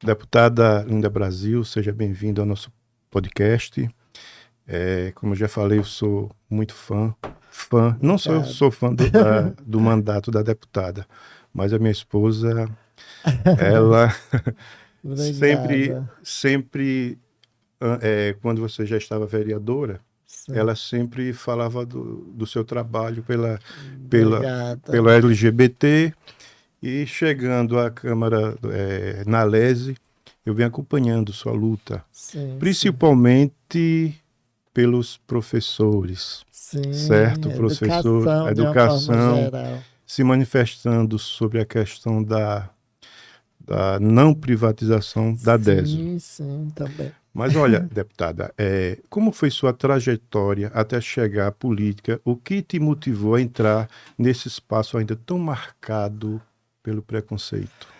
Deputada Linda Brasil, seja bem-vinda ao nosso podcast. Como eu já falei, eu sou muito fã, não só eu Obrigado. sou fã do mandato da deputada, mas a minha esposa, ela sempre, Obrigada. sempre, quando você já estava vereadora, Sim. ela sempre falava do seu trabalho pela, Obrigada. pelo LGBT e chegando à Câmara, na Lese, eu venho acompanhando sua luta, Sim, sim. principalmente pelos professores, Sim, certo? Professor, a educação de uma forma educação geral. se manifestando sobre a questão da não privatização da DESO. Sim, sim, também. Mas olha, deputada, como foi sua trajetória até chegar à política? O que te motivou a entrar nesse espaço ainda tão marcado pelo preconceito?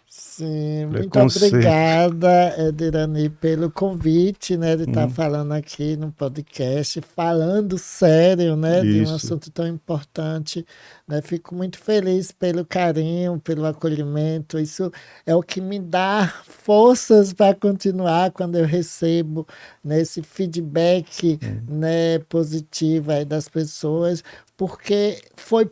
Sim, muito Preconceito. obrigada, Edirani, pelo convite, né, de estar Hum, falando aqui no podcast, falando sério, né, de um isso, assunto tão importante, né? Fico muito feliz pelo carinho, pelo acolhimento. Isso é o que me dá forças para continuar quando eu recebo, né, esse feedback, hum, né, positivo aí das pessoas, porque foi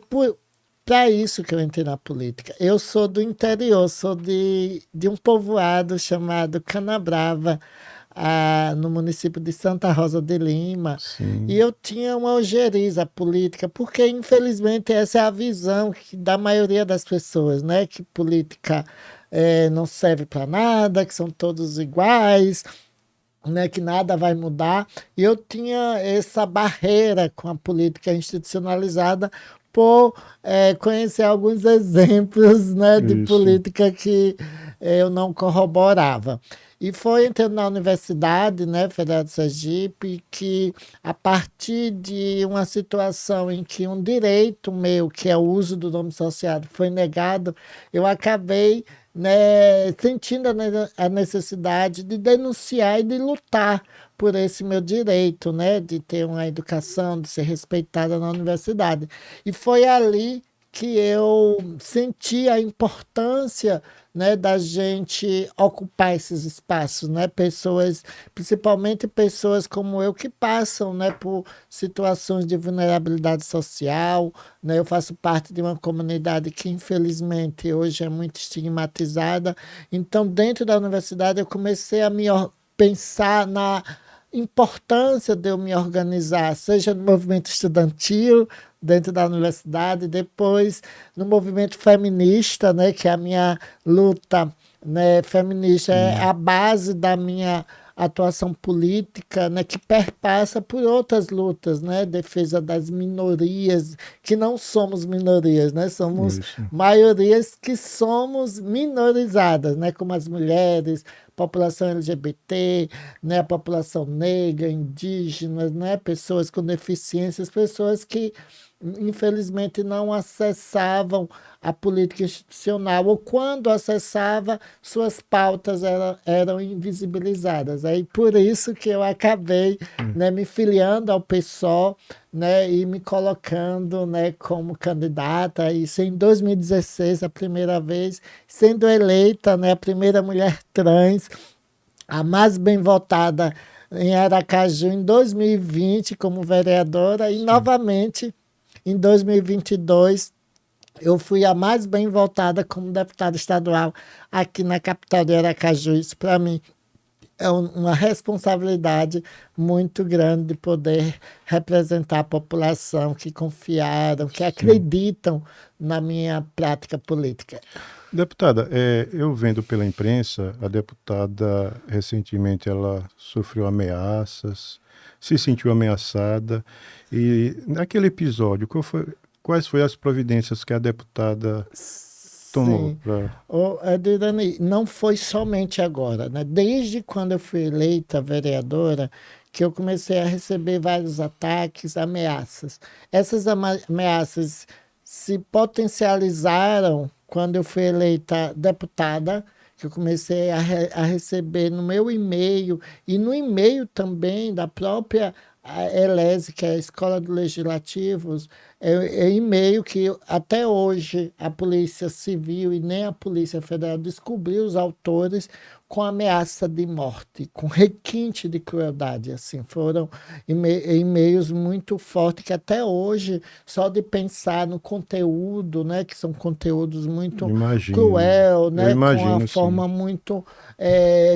para isso que eu entrei na política. Eu sou do interior, sou de um povoado chamado Canabrava, no município de Santa Rosa de Lima, e sim, eu tinha uma ojeriza política, porque infelizmente essa é a visão da maioria das pessoas, né? Que política não serve para nada, que são todos iguais, né, que nada vai mudar. E eu tinha essa barreira com a política institucionalizada por conhecer alguns exemplos, né, de isso. política que eu não corroborava. E foi entrando na Universidade, né, Federal de Sergipe, que a partir de uma situação em que um direito meu, que é o uso do nome associado, foi negado, eu acabei, né, sentindo a necessidade de denunciar e de lutar por esse meu direito, né, de ter uma educação, de ser respeitada na universidade. E foi ali que eu senti a importância, né, da gente ocupar esses espaços, né, pessoas, principalmente pessoas como eu que passam, né, por situações de vulnerabilidade social, né, eu faço parte de uma comunidade que infelizmente hoje é muito estigmatizada. Então, dentro da universidade eu comecei a pensar na importância de eu me organizar, seja no movimento estudantil, dentro da universidade, depois no movimento feminista, né, que é a minha luta, né, feminista é Hum, a base da minha atuação política, né, que perpassa por outras lutas, né, defesa das minorias, que não somos minorias, né, somos isso. maiorias que somos minorizadas, né, como as mulheres, população LGBT, né, a população negra, indígenas, né, pessoas com deficiências, pessoas que infelizmente não acessavam a política institucional, ou quando acessava, suas pautas eram invisibilizadas. Aí por isso que eu acabei, Hum. né, me filiando ao PSOL, né, e me colocando, né, como candidata. Isso em 2016, a primeira vez, sendo eleita, né, a primeira mulher trans, a mais bem votada em Aracaju em 2020 como vereadora e Sim. novamente em 2022 eu fui a mais bem votada como deputada estadual aqui na capital de Aracaju. Isso para mim é uma responsabilidade muito grande de poder representar a população que confiaram, que Sim. acreditam na minha prática política. Deputada, eu vendo pela imprensa, a deputada recentemente ela sofreu ameaças, se sentiu ameaçada e naquele episódio, quais foram as providências que a deputada tomou Sim. para... Adriane, não foi somente agora, né? Desde quando eu fui eleita vereadora, que eu comecei a receber vários ataques, ameaças. Essas ameaças se potencializaram quando eu fui eleita deputada, que eu comecei a receber no meu e-mail e no e-mail também da própria ELESE, que é a Escola de Legislativos, é e-mail que até hoje a Polícia Civil e nem a Polícia Federal descobriu os autores, com ameaça de morte, com requinte de crueldade, assim, foram e-mails muito fortes que até hoje, só de pensar no conteúdo, né, que são conteúdos muito Imagino. cruel, Eu né, com a imagino, sim. forma muito,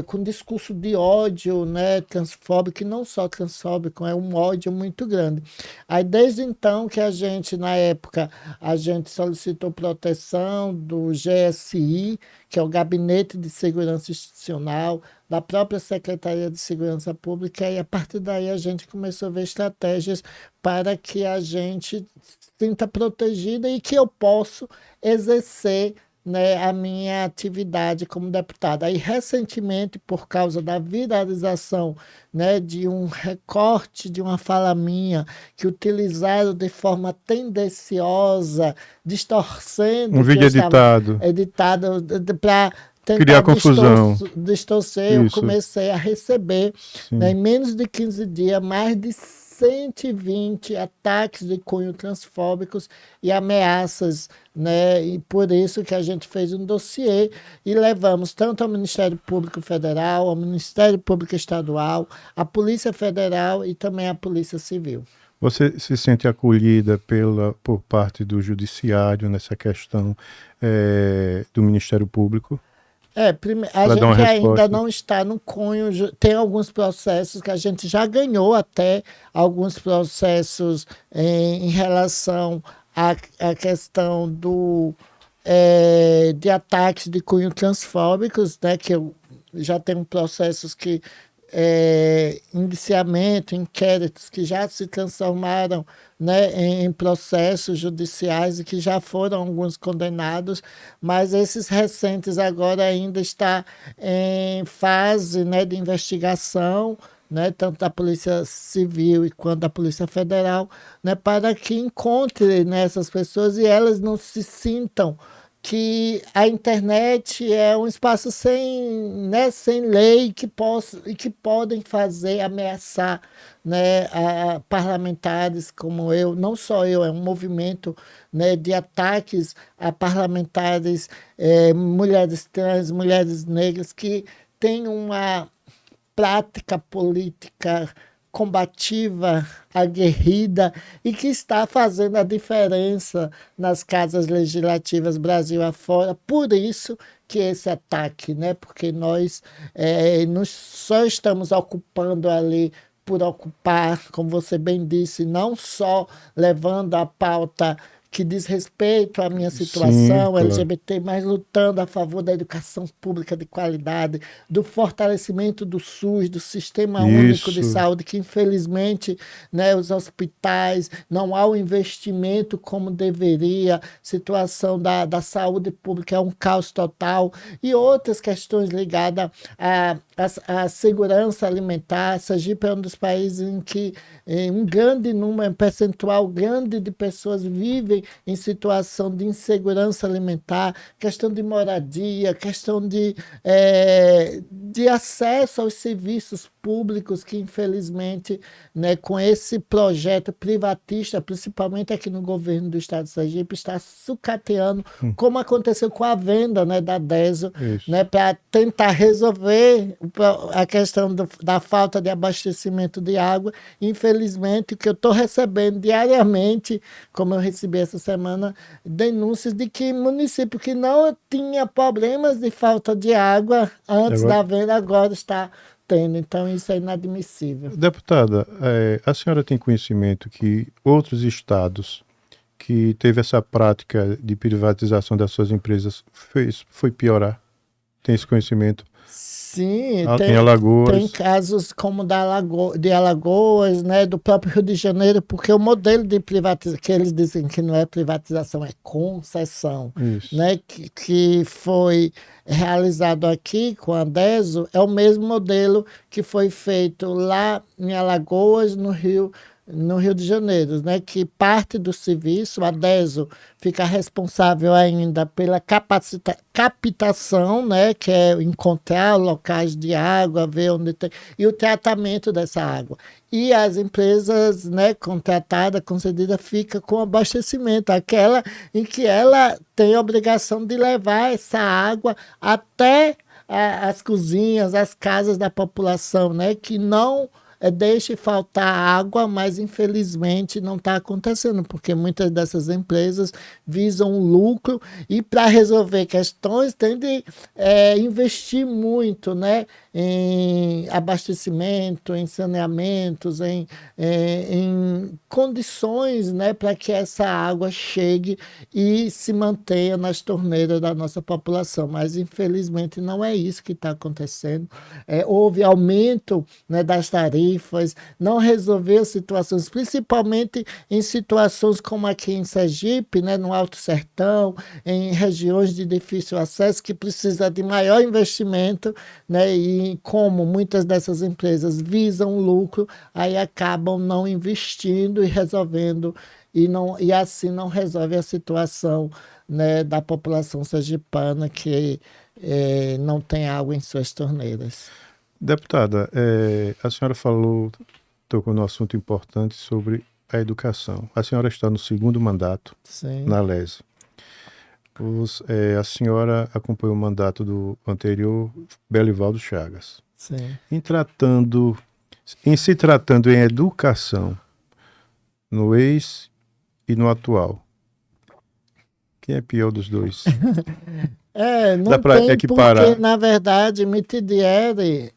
com discurso de ódio, né, transfóbico, e não só transfóbico, é um ódio muito grande. Aí desde então que a gente, na época, a gente solicitou proteção do GSI, que é o Gabinete de Segurança Institucional, da própria Secretaria de Segurança Pública, e a partir daí a gente começou a ver estratégias para que a gente se sinta protegida e que eu possa exercer, né, a minha atividade como deputada. Aí, recentemente, por causa da viralização, né, de um recorte de uma fala minha, que utilizaram de forma tendenciosa, distorcendo Um o que eu vídeo estava editado. editado para tentar Criar confusão. distorcer, eu Isso. comecei a receber, né, em Sim. menos de 15 dias, mais de 120 ataques de cunho transfóbicos e ameaças, né? E por isso que a gente fez um dossiê e levamos tanto ao Ministério Público Federal, ao Ministério Público Estadual, à Polícia Federal e também à Polícia Civil. Você se sente acolhida por parte do Judiciário nessa questão do Ministério Público A para dar uma gente ainda resposta? não está no cunho, tem alguns processos que a gente já ganhou até, alguns processos em relação à questão de ataques de cunho transfóbicos, né, que eu já tenho processos que indiciamento, inquéritos que já se transformaram, né, em processos judiciais e que já foram alguns condenados, mas esses recentes agora ainda está em fase, né, de investigação, né, tanto da Polícia Civil quanto da Polícia Federal, né, para que encontre, né, essas pessoas e elas não se sintam que a internet é um espaço sem, né, sem lei e que podem fazer ameaçar, né, a parlamentares como eu, não só eu, é um movimento, né, de ataques a parlamentares, mulheres trans, mulheres negras que têm uma prática política combativa, aguerrida e que está fazendo a diferença nas casas legislativas Brasil afora. Por isso que esse ataque, né? Porque nós só estamos ocupando ali por ocupar, como você bem disse, não só levando a pauta que diz respeito à minha Sim, situação claro. LGBT, mas lutando a favor da educação pública de qualidade, do fortalecimento do SUS, do Sistema Único de Isso. Saúde, que infelizmente, né, os hospitais, não há o investimento como deveria, situação da saúde pública é um caos total, e outras questões ligadas à segurança alimentar. Sergipe é um dos países em que um grande número, um percentual grande de pessoas vivem em situação de insegurança alimentar, questão de moradia, questão de acesso aos serviços públicos que, infelizmente, né, com esse projeto privatista, principalmente aqui no governo do estado de Sergipe, está sucateando, como aconteceu com a venda, né, da DESO, Isso. né, para tentar resolver a questão da falta de abastecimento de água. Infelizmente, o que eu estou recebendo diariamente, como eu recebi essa semana, denúncias de que município que não tinha problemas de falta de água antes Agora, da venda, agora está tendo. Então, isso é inadmissível. deputada, a senhora tem conhecimento que outros estados que teve essa prática de privatização das suas empresas foi piorar? Tem esse conhecimento? Sim, Em tem Alagoas? casos como de Alagoas, né, do próprio Rio de Janeiro, porque o modelo de privatização, que eles dizem que não é privatização, é concessão, Isso. né, que foi realizado aqui com a DESO, é o mesmo modelo que foi feito lá em Alagoas, no Rio de Janeiro, né, que parte do serviço, a DESO, fica responsável ainda pela captação, né, que é encontrar locais de água, ver onde tem, e o tratamento dessa água. E as empresas, né, contratada, concedida, fica com abastecimento, aquela em que ela tem a obrigação de levar essa água até as cozinhas, as casas da população, né? Que não deixe faltar água, mas infelizmente não está acontecendo, porque muitas dessas empresas visam lucro e para resolver questões tem de investir muito, né? Em abastecimento, em saneamentos, em condições, né, para que essa água chegue e se mantenha nas torneiras da nossa população. Mas, infelizmente, não é isso que está acontecendo. Houve aumento, né, das tarifas, não resolveu situações, principalmente em situações como aqui em Sergipe, né, no Alto Sertão, em regiões de difícil acesso, que precisa de maior investimento, né, e como muitas dessas empresas visam lucro, aí acabam não investindo e resolvendo, e assim não resolve a situação, né, da população sergipana que não tem água em suas torneiras. Deputada, a senhora tocou no assunto importante sobre a educação. A senhora está no segundo mandato Sim. na LESE. A senhora acompanhou o mandato do anterior, Belivaldo Chagas. Sim. Em se tratando em educação, no ex e no atual, quem é pior dos dois? Não tem equiparar. Porque, na verdade, Mitidieri,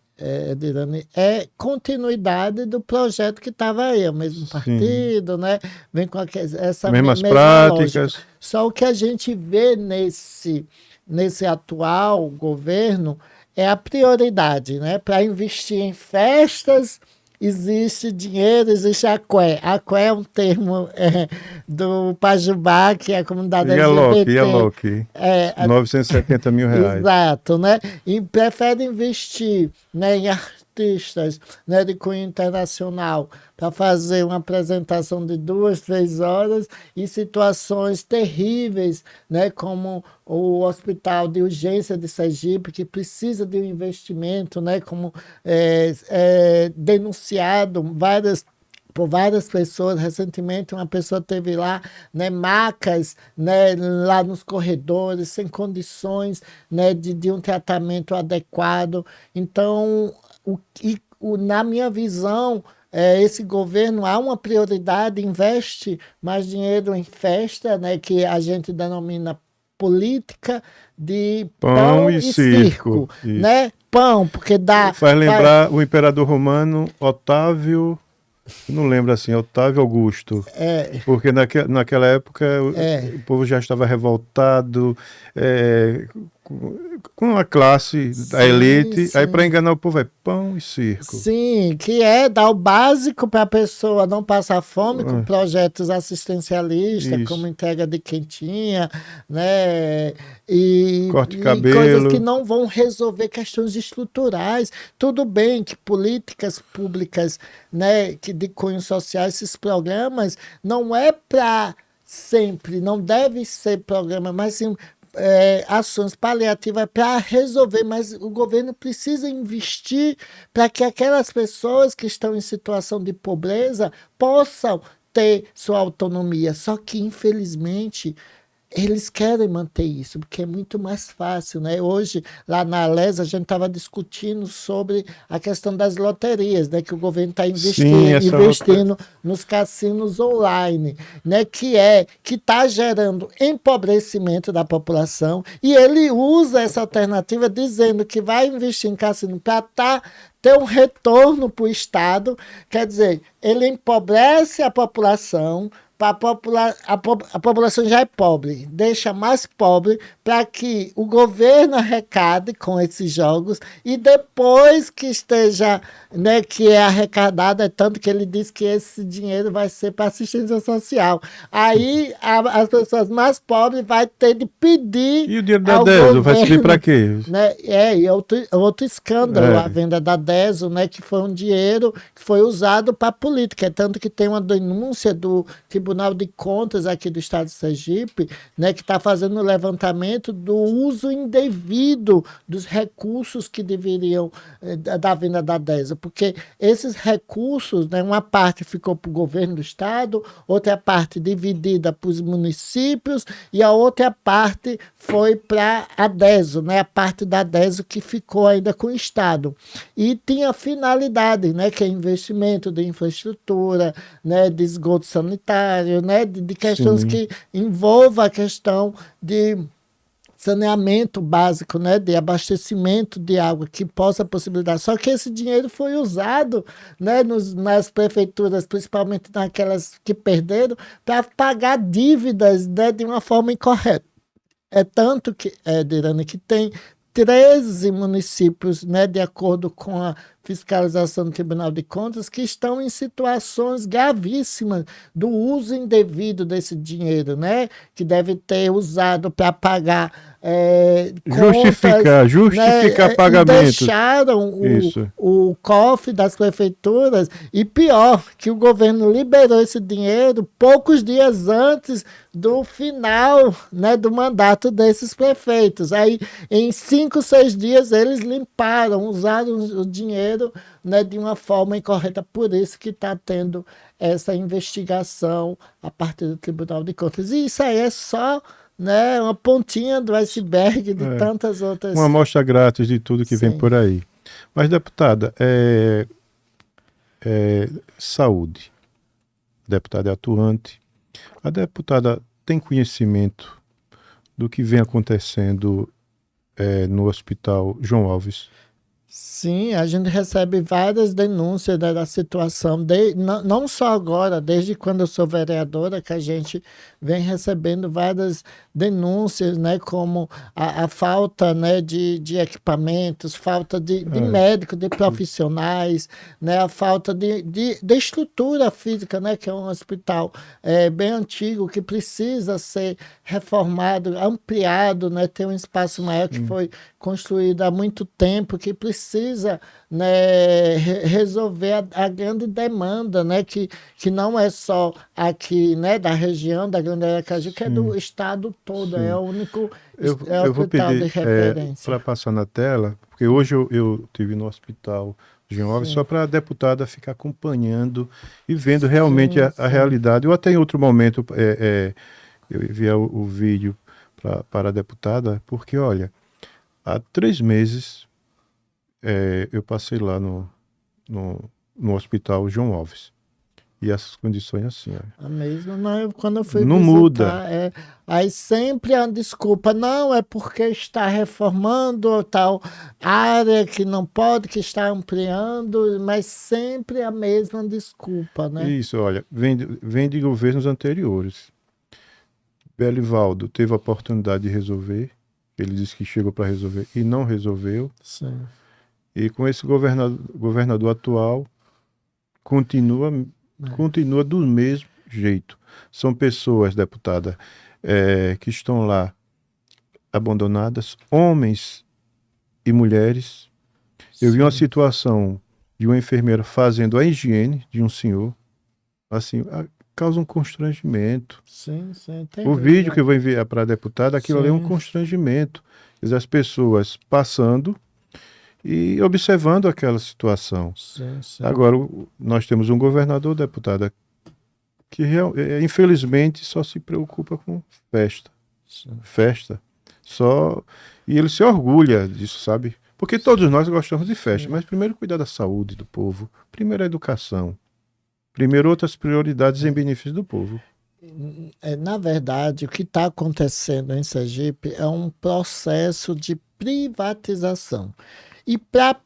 Dirani, é continuidade do projeto que estava aí, o mesmo partido, né? Vem com essa mesmas mesma práticas. lógica. Só o que a gente vê nesse atual governo é a prioridade, né? Para investir em festas, existe dinheiro, existe aqué. Aqué é um termo do Pajubá, que é a comunidade LGBT. E a LOC? 970 mil reais. Exato, né? E prefere investir, né, em artistas, né, de cunho internacional para fazer uma apresentação de 2, 3 horas e situações terríveis, né, como o Hospital de Urgência de Sergipe, que precisa de um investimento, né, como denunciado por várias pessoas. Recentemente, uma pessoa teve lá, né, macas, né, lá nos corredores, sem condições, né, de um tratamento adequado. Então, na minha visão, esse governo há uma prioridade, investe mais dinheiro em festa, né, que a gente denomina política de pão e circo, né? Pão, porque dá... Faz lembrar o imperador romano Otávio... Não lembro assim, Otávio Augusto. Porque naquela época o povo já estava revoltado com a classe, a elite. Sim. Aí para enganar o povo é pão e circo. Sim, que é dar o básico para a pessoa não passar fome com projetos assistencialistas, como entrega de quentinha, né? Corte de cabelo. Coisas que não vão resolver questões estruturais. Tudo bem que políticas públicas, né, que de cunho social, esses programas, não é para sempre, não deve ser programa, mas sim ações paliativas para resolver, mas o governo precisa investir para que aquelas pessoas que estão em situação de pobreza possam ter sua autonomia. Só que, infelizmente, eles querem manter isso, porque é muito mais fácil, né? Hoje, lá na LES, a gente estava discutindo sobre a questão das loterias, né? Que o governo está investindo nos cassinos online, né? Que está gerando empobrecimento da população, e ele usa essa alternativa dizendo que vai investir em cassino para ter um retorno para o Estado. Quer dizer, ele empobrece a população. A população já é pobre, deixa mais pobre para que o governo arrecade com esses jogos, e depois que esteja, né, que é arrecadado, é tanto que ele diz que esse dinheiro vai ser para assistência social. Aí as pessoas mais pobres vão ter de pedir. E o dinheiro da DESO vai servir para quê? Né? E outro escândalo, a venda da DESO, né, que foi um dinheiro que foi usado para política, é tanto que tem uma denúncia do Tribunal Tribunal de Contas aqui do Estado de Sergipe, né, que está fazendo o levantamento do uso indevido dos recursos que deveriam da vinda da DESA, porque esses recursos, né, uma parte ficou para o governo do Estado, outra parte dividida para os municípios e a outra parte foi para a DESO, né, a parte da DESO que ficou ainda com o Estado. E tinha finalidade, né, que é investimento de infraestrutura, né, de esgoto sanitário, né, de questões Sim. que envolvam a questão de saneamento básico, né, de abastecimento de água que possa possibilitar. Só que esse dinheiro foi usado, né, nas prefeituras, principalmente naquelas que perderam, para pagar dívidas, né, de uma forma incorreta. É tanto que, Dirane, que tem 13 municípios, né, de acordo com a fiscalização do Tribunal de Contas, que estão em situações gravíssimas do uso indevido desse dinheiro, né, que deve ter usado para pagar contas, Justificar né, e pagamentos. deixaram Isso. o cofre das prefeituras, e pior, que o governo liberou esse dinheiro poucos dias antes do final, né, do mandato desses prefeitos. Aí, em 5, 6 dias, eles limparam, usaram o dinheiro, né, de uma forma incorreta. Por isso que está tendo essa investigação a partir do Tribunal de Contas. E isso aí é só, né, uma pontinha do iceberg de tantas outras. Uma amostra grátis de tudo que vem Sim. por aí. Mas, deputada, saúde. A deputada é atuante. A deputada tem conhecimento do que vem acontecendo no Hospital João Alves? Sim, a gente recebe várias denúncias da situação, não só agora, desde quando eu sou vereadora, que a gente vem recebendo várias denúncias, né, como a falta, né, de equipamentos, falta de médicos, de profissionais, né, a falta de estrutura física, né, que é um hospital bem antigo, que precisa ser reformado, ampliado, né, ter um espaço maior que foi construído há muito tempo, que precisa, né, resolver a grande demanda, né, que não é só aqui, né, da região da Grande Aracaju, que é do estado todo, Sim. é o único Eu vou hospital de pedir referência. para passar na tela, porque hoje eu estive no Hospital João Alves só para a deputada ficar acompanhando e vendo realmente a realidade. Eu até em outro momento eu enviar o vídeo para a deputada, porque, olha, há 3 meses eu passei lá no Hospital João Alves. E as condições assim, A mesma, não, quando eu fui não muda. visitar, aí sempre a desculpa, não, é porque está reformando tal área que não pode, que está ampliando, mas sempre a mesma desculpa, né? Isso, olha, vem de governos anteriores. Belivaldo teve a oportunidade de resolver, ele disse que chegou para resolver e não resolveu. Sim. E com esse governador atual, continua do mesmo jeito. São pessoas, deputada, que estão lá abandonadas, homens e mulheres. Eu vi uma situação de uma enfermeira fazendo a higiene de um senhor, assim, causa um constrangimento. Sim. O vídeo que eu vou enviar para a deputada, aquilo ali é um constrangimento. Quer dizer, as pessoas passando e observando aquela situação. Sim. Agora, nós temos um governador, deputada, que infelizmente só se preocupa com festa. Festa. E ele se orgulha disso, sabe? Porque todos nós gostamos de festa, mas primeiro cuidar da saúde do povo, primeiro a educação, primeiro outras prioridades em benefício do povo. Na verdade, o que está acontecendo em Sergipe é um processo de privatização. E para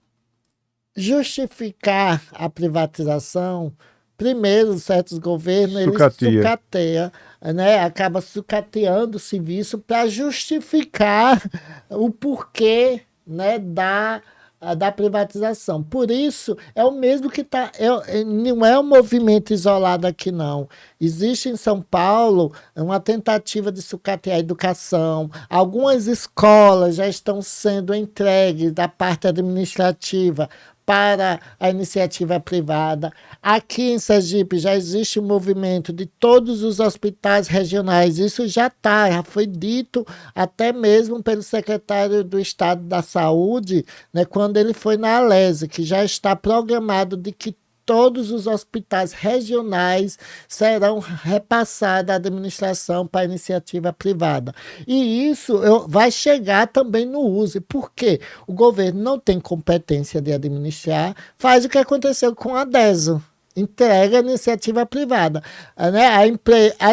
justificar a privatização, primeiro, certos governos eles sucateiam, né, acaba sucateando o serviço para justificar o porquê, né, da privatização. Por isso, é o mesmo que está. Não é um movimento isolado aqui, não. Existe em São Paulo uma tentativa de sucatear a educação. Algumas escolas já estão sendo entregues da parte administrativa para a iniciativa privada. Aqui em Sergipe já existe um movimento de todos os hospitais regionais, isso já foi dito até mesmo pelo secretário do Estado da Saúde, né, quando ele foi na Alese, que já está programado de que todos os hospitais regionais serão repassados à administração para a iniciativa privada. E isso vai chegar também no uso. Por quê? O governo não tem competência de administrar, faz o que aconteceu com a DESO. Entrega a iniciativa privada. Né?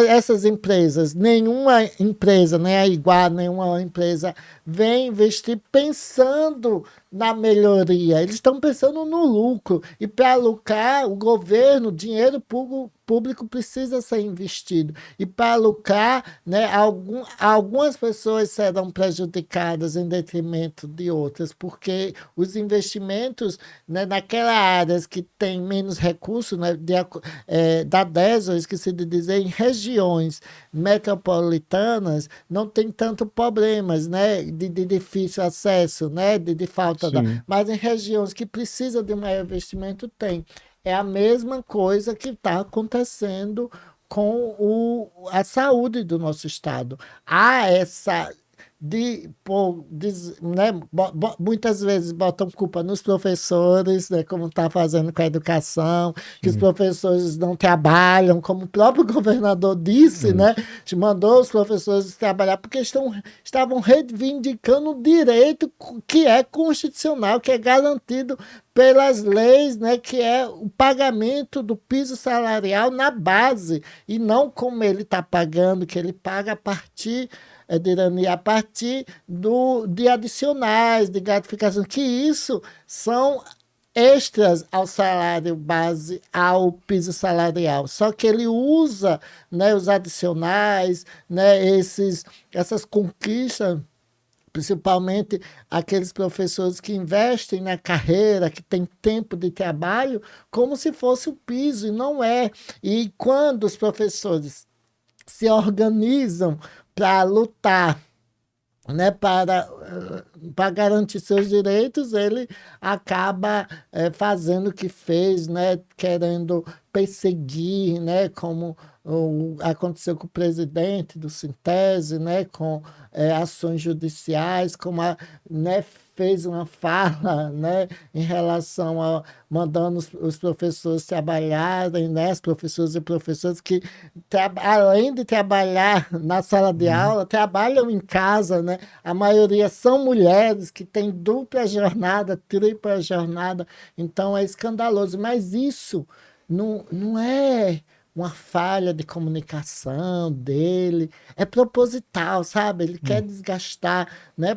Essas empresas, nenhuma empresa, nem a Igual, nenhuma empresa vem investir pensando na melhoria. Eles estão pensando no lucro. E para lucrar, o governo, o dinheiro público precisa ser investido. E para lucrar, né, algumas pessoas serão prejudicadas em detrimento de outras, porque os investimentos, né, naquelas áreas que têm menos recursos, né, da DESO, eu esqueci de dizer, em regiões metropolitanas, não tem tanto problemas, né, de difícil acesso, né, de falta mas em regiões que precisam de maior investimento, tem. É a mesma coisa que está acontecendo com a saúde do nosso estado. Há essa né, muitas vezes botam culpa nos professores, né, como está fazendo com a educação, que os professores não trabalham, como o próprio governador disse, né, mandou os professores trabalhar porque estavam reivindicando o direito que é constitucional, que é garantido pelas leis, né, que é o pagamento do piso salarial na base, e não como ele está pagando, que ele paga a partir de adicionais, de gratificação, que isso são extras ao salário base, ao piso salarial. Só que ele usa, né, os adicionais, né, essas conquistas, principalmente aqueles professores que investem na carreira, que têm tempo de trabalho, como se fosse o piso, e não é. E quando os professores se organizam para lutar, né, para garantir seus direitos, ele acaba fazendo o que fez, né, querendo perseguir, né, como aconteceu com o presidente do Sintese, né, com ações judiciais, como né, fez uma fala, né, em relação a mandando os professores trabalharem, né, os professores e professoras que, além de trabalhar na sala de aula, trabalham em casa, né? A maioria são mulheres que têm dupla jornada, tripla jornada, então é escandaloso. Mas isso não é uma falha de comunicação dele, é proposital, sabe? Ele quer desgastar, né,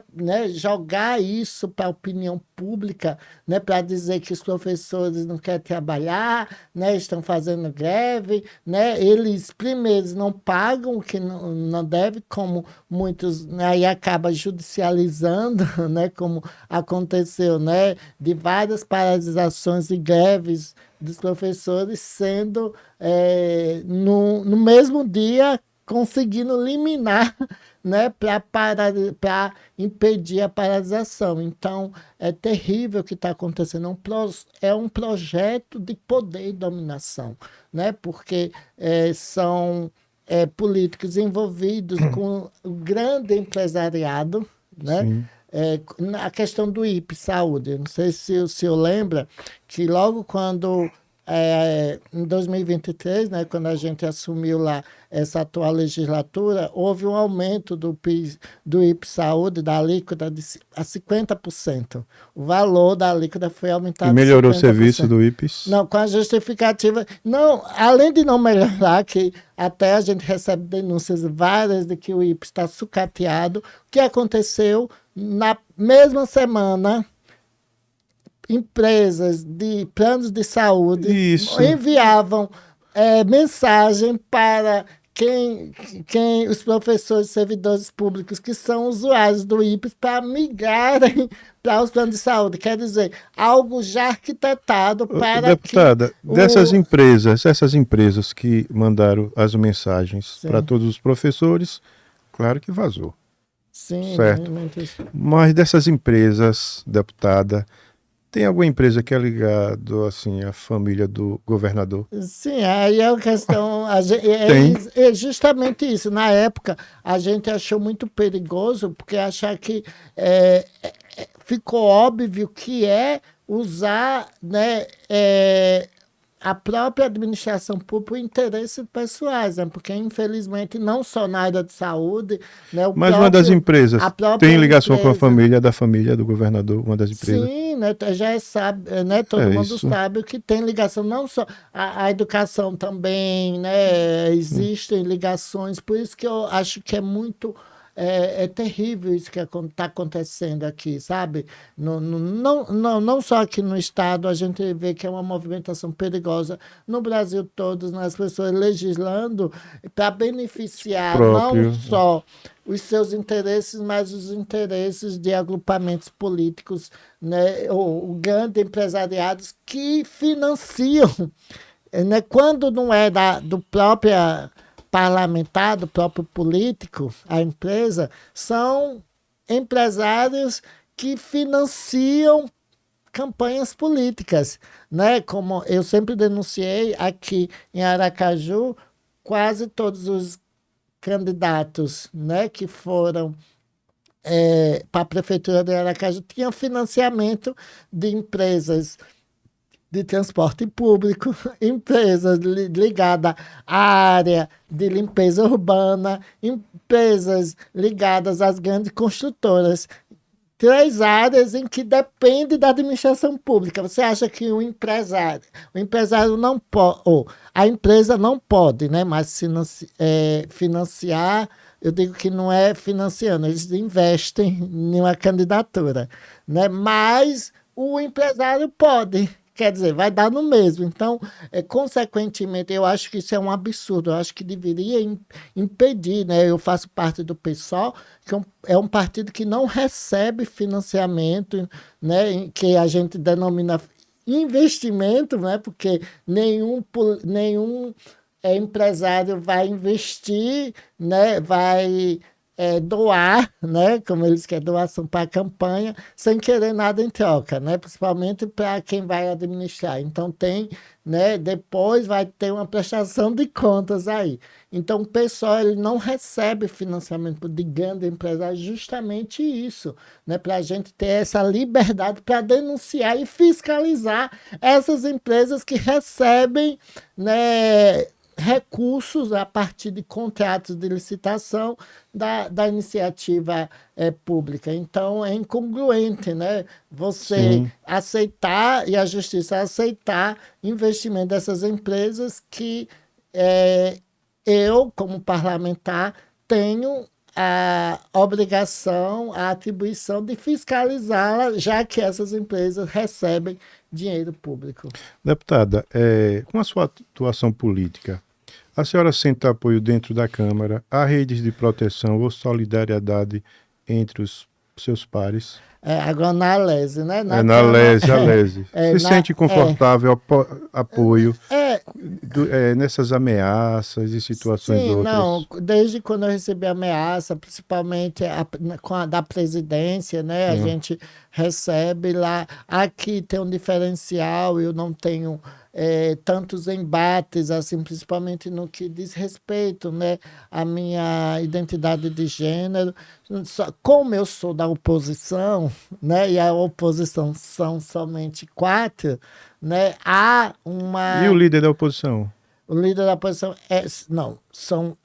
jogar isso para a opinião pública, né, para dizer que os professores não querem trabalhar, né, estão fazendo greve, né, eles primeiros não pagam o que não deve, como muitos, né, aí acaba judicializando, né, como aconteceu, né, de várias paralisações e greves dos professores sendo no mesmo dia conseguindo liminar, né, para impedir a paralisação. Então, é terrível o que está acontecendo. É um projeto de poder e dominação, né, porque são políticos envolvidos com o grande empresariado, né? A questão do IP Saúde, não sei se o senhor lembra que logo quando, em 2023, né, quando a gente assumiu lá essa atual legislatura, houve um aumento do IP Saúde, da alíquota, a 50%. O valor da alíquota foi aumentado. E melhorou 50%. O serviço do IPES? Não, com a justificativa. Não, além de não melhorar, que até a gente recebe denúncias várias de que o IPES está sucateado. O que aconteceu? Na mesma semana, empresas de planos de saúde enviavam mensagem para os professores e servidores públicos que são usuários do IPES para migrarem para os planos de saúde. Quer dizer, algo já arquitetado para Deputada, essas empresas que mandaram as mensagens para todos os professores, claro que vazou. Sim, certo. Mas dessas empresas, deputada, Tem alguma empresa que é ligado assim à família do governador? Sim, aí é a questão, Tem. é justamente isso. Na época, a gente achou muito perigoso, porque achar que ficou óbvio que é usar, né, a própria administração pública por interesses pessoais, né? Porque infelizmente não só na área de saúde, né, Mas uma das a empresas tem própria ligação com a empresa. família da família do governador, uma das empresas. Sim, né, sabe, né, todo É mundo isso. sabe que tem ligação, não só a educação também, né, Sim. existem ligações, por isso que eu acho que é muito, é terrível isso que está acontecendo aqui, sabe? Não só aqui no estado, a gente vê que é uma movimentação perigosa no Brasil todo, né, as pessoas legislando para beneficiar não Próprio. só os seus interesses, mas os interesses de agrupamentos políticos, né, ou grandes empresariados que financiam, né, quando não é do próprio parlamentar, do próprio político, a empresa, são empresários que financiam campanhas políticas, né? Como eu sempre denunciei aqui em Aracaju, quase todos os candidatos, né, que foram para a Prefeitura de Aracaju tinham financiamento de empresas de transporte público, empresas ligadas à área de limpeza urbana, empresas ligadas às grandes construtoras. Três áreas em que depende da administração pública. Você acha que o empresário não pode, ou a empresa não pode, né, mas financiar, eu digo que não é financiando, eles investem em uma candidatura, né, mas o empresário pode. Quer dizer, vai dar no mesmo. Então, consequentemente, eu acho que isso é um absurdo. Eu acho que deveria impedir, né? Eu faço parte do PSOL, que é um partido que não recebe financiamento, né? Que a gente denomina investimento, né? Porque nenhum empresário vai investir, né? Vai doar, né? Como eles querem, doação para a campanha, sem querer nada em troca, né? Principalmente para quem vai administrar. Então tem, né? Depois vai ter uma prestação de contas aí. Então o pessoal ele não recebe financiamento de grande empresa, justamente isso, né? Para a gente ter essa liberdade para denunciar e fiscalizar essas empresas que recebem, né, recursos a partir de contratos de licitação da iniciativa pública. Então, é incongruente, né? Você Sim. aceitar e a justiça aceitar investimento dessas empresas que eu, como parlamentar, tenho a obrigação, a atribuição de fiscalizá-la, já que essas empresas recebem dinheiro público. Deputada, com a sua atuação política, a senhora sente apoio dentro da Câmara a redes de proteção ou solidariedade entre os seus pares? Agora na Alese, né? É Na na Câmara. lese, a lese. Se Na, sente confortável apoio é, nessas ameaças e situações sim, não. outras? Desde quando eu recebi a ameaça, principalmente com a da presidência, né? A Hum. gente recebe lá. Aqui tem um diferencial, eu não tenho tantos embates, assim, principalmente no que diz respeito, né, à minha identidade de gênero. Como eu sou da oposição, né? E a oposição são somente quatro, né? Há E o uma. líder da oposição? O líder da oposição não, são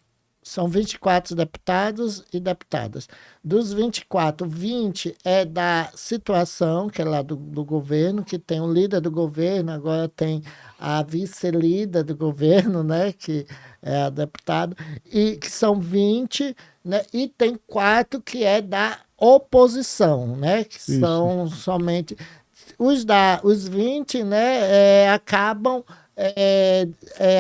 24 deputados e deputadas. Dos 24, 20 é da situação, que é lá do governo, que tem o líder do governo, agora tem a vice-líder do governo, né, que é a deputada, e que são 20, né, e tem quatro que é da oposição, né, que Isso. são somente os 20, né, acabam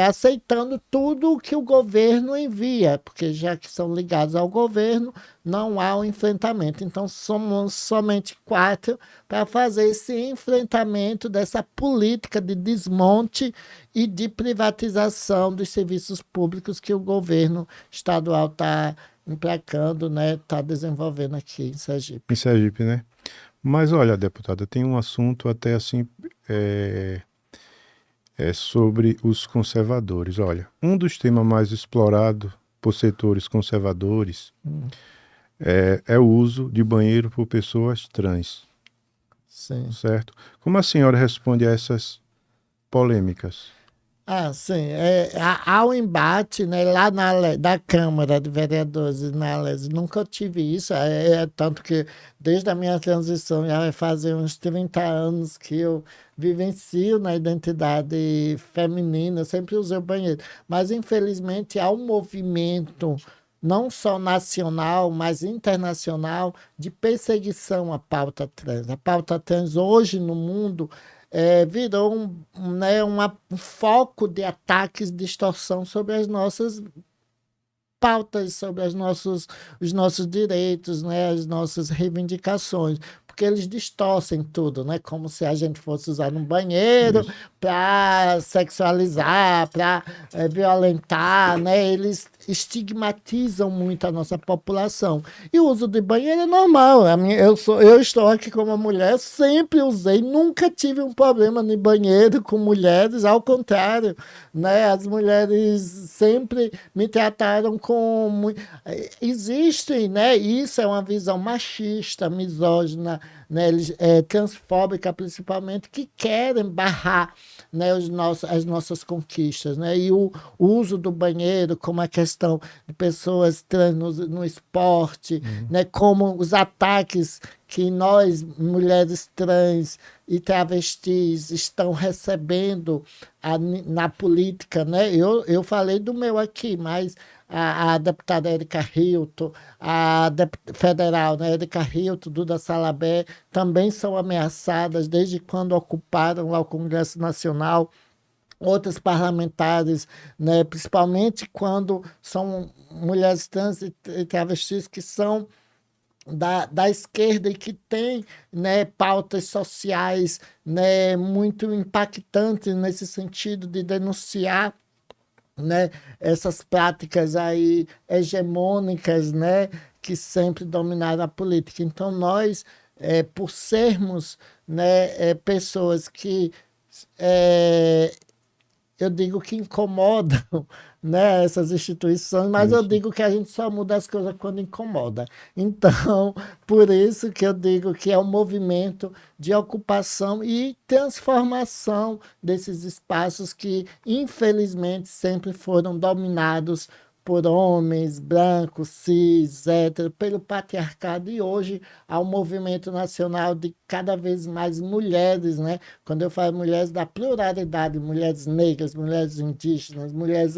aceitando tudo o que o governo envia, porque já que são ligados ao governo, não há um enfrentamento. Então, somos somente quatro para fazer esse enfrentamento dessa política de desmonte e de privatização dos serviços públicos que o governo estadual está emplacando, né, está desenvolvendo aqui em Sergipe. Em Sergipe, né? Mas olha, deputada, tem um assunto até assim é, é sobre os conservadores. Olha, um dos temas mais explorados por setores conservadores Hum, é o uso de banheiro por pessoas trans, sim. certo? Como a senhora responde a essas polêmicas? Ah, sim. Há um embate, né, lá da Câmara de Vereadores e na LES. Nunca tive isso. Tanto que desde a minha transição já vai fazer uns 30 anos que eu vivencio na identidade feminina. Eu sempre usei o banheiro. Mas, infelizmente, há um movimento, não só nacional, mas internacional, de perseguição à pauta trans. A pauta trans hoje no mundo virou né, um foco de ataques, de extorsão sobre as nossas pautas, sobre os nossos direitos, né, as nossas reivindicações, porque eles distorcem tudo, né, como se a gente fosse usar um banheiro Isso. para sexualizar, para violentar, né, eles estigmatizam muito a nossa população. E o uso de banheiro é normal. Eu estou aqui como mulher, sempre usei, nunca tive um problema no banheiro com mulheres, ao contrário, né? As mulheres sempre me trataram com existem, né? Isso é uma visão machista, misógina, né? Transfóbica principalmente, que querem barrar, né? As nossas conquistas, né? E o uso do banheiro, como a questão de pessoas trans no esporte, Uhum. né? Como os ataques que nós, mulheres trans e travestis, estão recebendo na política, né? Eu falei do meu aqui, mas a deputada Érica Hilton, federal, né, Érica Hilton, Duda Salabé, também são ameaçadas desde quando ocuparam lá o Congresso Nacional. Outras parlamentares, né, principalmente quando são mulheres trans e travestis que são da esquerda e que tem, né, pautas sociais, né, muito impactantes nesse sentido de denunciar, né, essas práticas aí hegemônicas, né, que sempre dominaram a política. Então nós, por sermos, né, pessoas que é, eu digo que incomodam, né, essas instituições, mas eu Isso. digo que a gente só muda as coisas quando incomoda. Então, por isso que eu digo que é um movimento de ocupação e transformação desses espaços que, infelizmente, sempre foram dominados por homens brancos, cis, héteros, pelo patriarcado, e hoje há um movimento nacional de cada vez mais mulheres, né? Quando eu falo mulheres da pluralidade, mulheres negras, mulheres indígenas, mulheres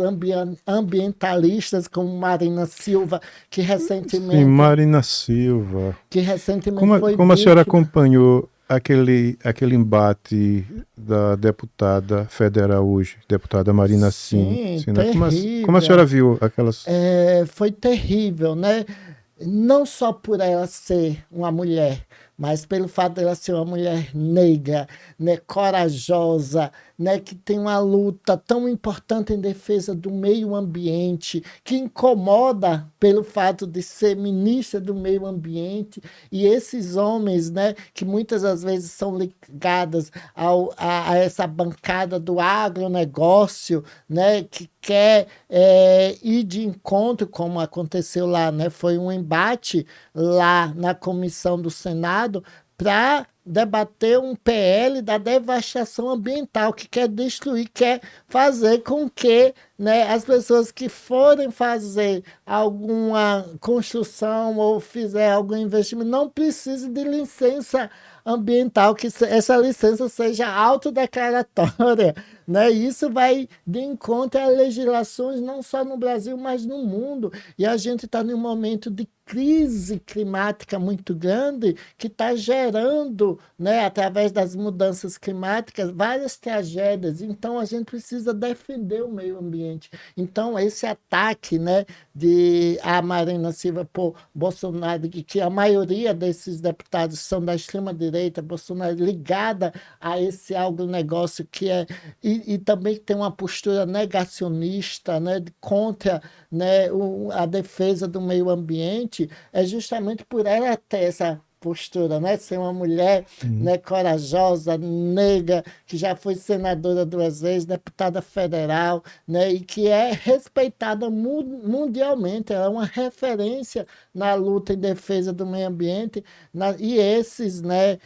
ambientalistas, como Marina Silva, que Sim, recentemente, Marina Silva. que recentemente foi Como a senhora vítima. acompanhou aquele embate da deputada federal hoje, deputada Marina Sim, Sina? Como a senhora terrível. viu aquelas. Foi terrível, né? Não só por ela ser uma mulher, mas pelo fato dela ser uma mulher negra, né, corajosa, né, que tem uma luta tão importante em defesa do meio ambiente, que incomoda pelo fato de ser ministra do meio ambiente, e esses homens, né, que muitas das vezes são ligados a essa bancada do agronegócio, né, que quer ir de encontro, como aconteceu lá, né, foi um embate lá na comissão do Senado para debater um PL da devastação ambiental, que quer destruir, quer fazer com que, né, as pessoas que forem fazer alguma construção ou fizer algum investimento não precisem de licença ambiental, que essa licença seja autodeclaratória, né? Isso vai de encontro a legislações não só no Brasil, mas no mundo. E a gente está num momento de crise climática muito grande que está gerando, né, através das mudanças climáticas, várias tragédias. Então a gente precisa defender o meio ambiente. Então esse ataque, né, de a Marina Silva por Bolsonaro, que a maioria desses deputados são da extrema direita, Bolsonaro ligada a esse agronegócio que é e também tem uma postura negacionista, né, contra, né, a defesa do meio ambiente, é justamente por ela ter essa postura, né? Ser uma mulher, Uhum. né, corajosa, negra, que já foi senadora 2 vezes, deputada federal, né? E que é respeitada mundialmente. Ela é uma referência na luta em defesa do meio ambiente. E esses, né,